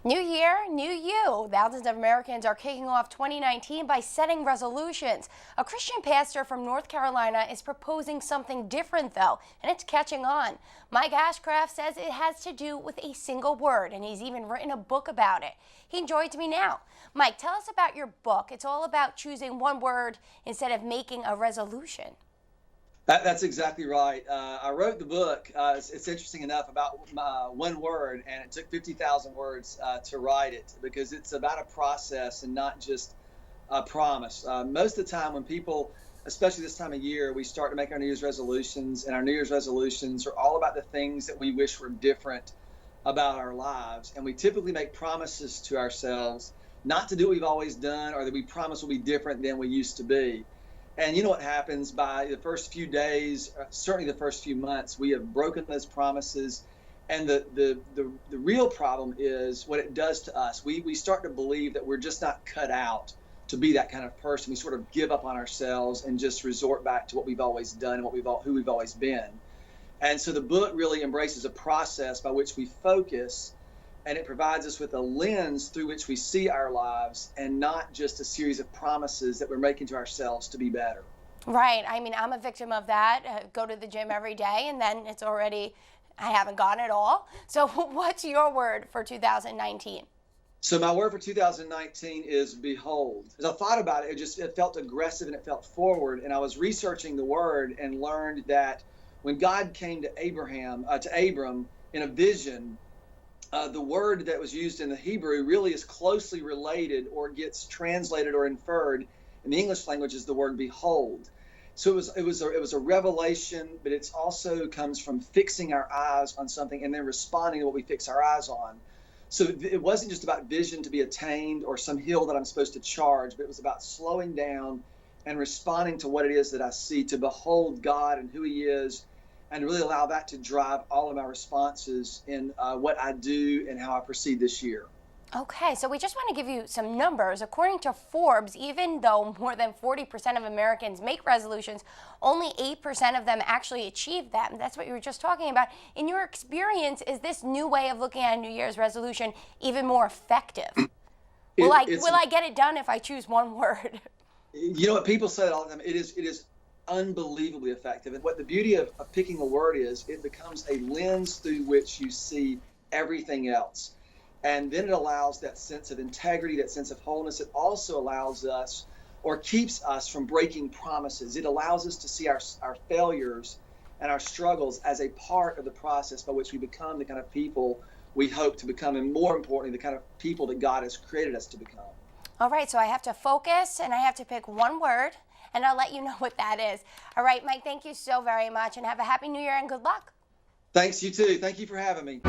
New year, new you. Thousands of Americans are kicking off 2019 by setting resolutions. A Christian pastor from North Carolina is proposing something different, though, and it's catching on. Mike Ashcraft says it has to do with a single word, and he's even written a book about it. He joins me now. Mike, tell us about your book. It's all about choosing one word instead of making a resolution. That's exactly right. I wrote the book. It's interesting enough about one word, and it took 50,000 words to write it because it's about a process and not just a promise. Most of the time when people, especially this time of year, we start to make our New Year's resolutions, and our New Year's resolutions are all about the things that we wish were different about our lives. And we typically make promises to ourselves not to do what we've always done, or that we promise will be different than we used to be. And you know what happens by the first few days, certainly the first few months, we have broken those promises. And the real problem is what it does to us. We start to believe that we're just not cut out to be that kind of person. We sort of give up on ourselves and just resort back to what we've always done and who we've always been. And so the book really embraces a process by which we focus, and it provides us with a lens through which we see our lives and not just a series of promises that we're making to ourselves to be better. Right. I mean, I'm a victim of that. Go to the gym every day, and then it's already, I haven't gone at all. So what's your word for 2019? So my word for 2019 is behold. As I thought about it, it felt aggressive and it felt forward. And I was researching the word and learned that when God came to Abram in a vision, the word that was used in the Hebrew really is closely related or gets translated or inferred in the English language as the word behold. So it was a revelation, but it also comes from fixing our eyes on something and then responding to what we fix our eyes on. So it wasn't just about vision to be attained or some hill that I'm supposed to charge, but it was about slowing down and responding to what it is that I see, to behold God and who He is, and really allow that to drive all of my responses in what I do and how I proceed this year. Okay, so we just want to give you some numbers. According to Forbes, even though more than 40% of Americans make resolutions, only 8% of them actually achieve them. That's what you were just talking about. In your experience, is this new way of looking at a New Year's resolution even more effective? Will I get it done if I choose one word? You know what people say all the time, it is unbelievably effective. And what the beauty of picking a word is, it becomes a lens through which you see everything else. And then it allows that sense of integrity, that sense of wholeness. It also allows us, or keeps us from breaking promises. It allows us to see our failures and our struggles as a part of the process by which we become the kind of people we hope to become, and more importantly, the kind of people that God has created us to become. All right, so I have to focus and I have to pick one word, and I'll let you know what that is. All right, Mike, thank you so very much, and have a happy New Year and good luck. Thanks, you too. Thank you for having me.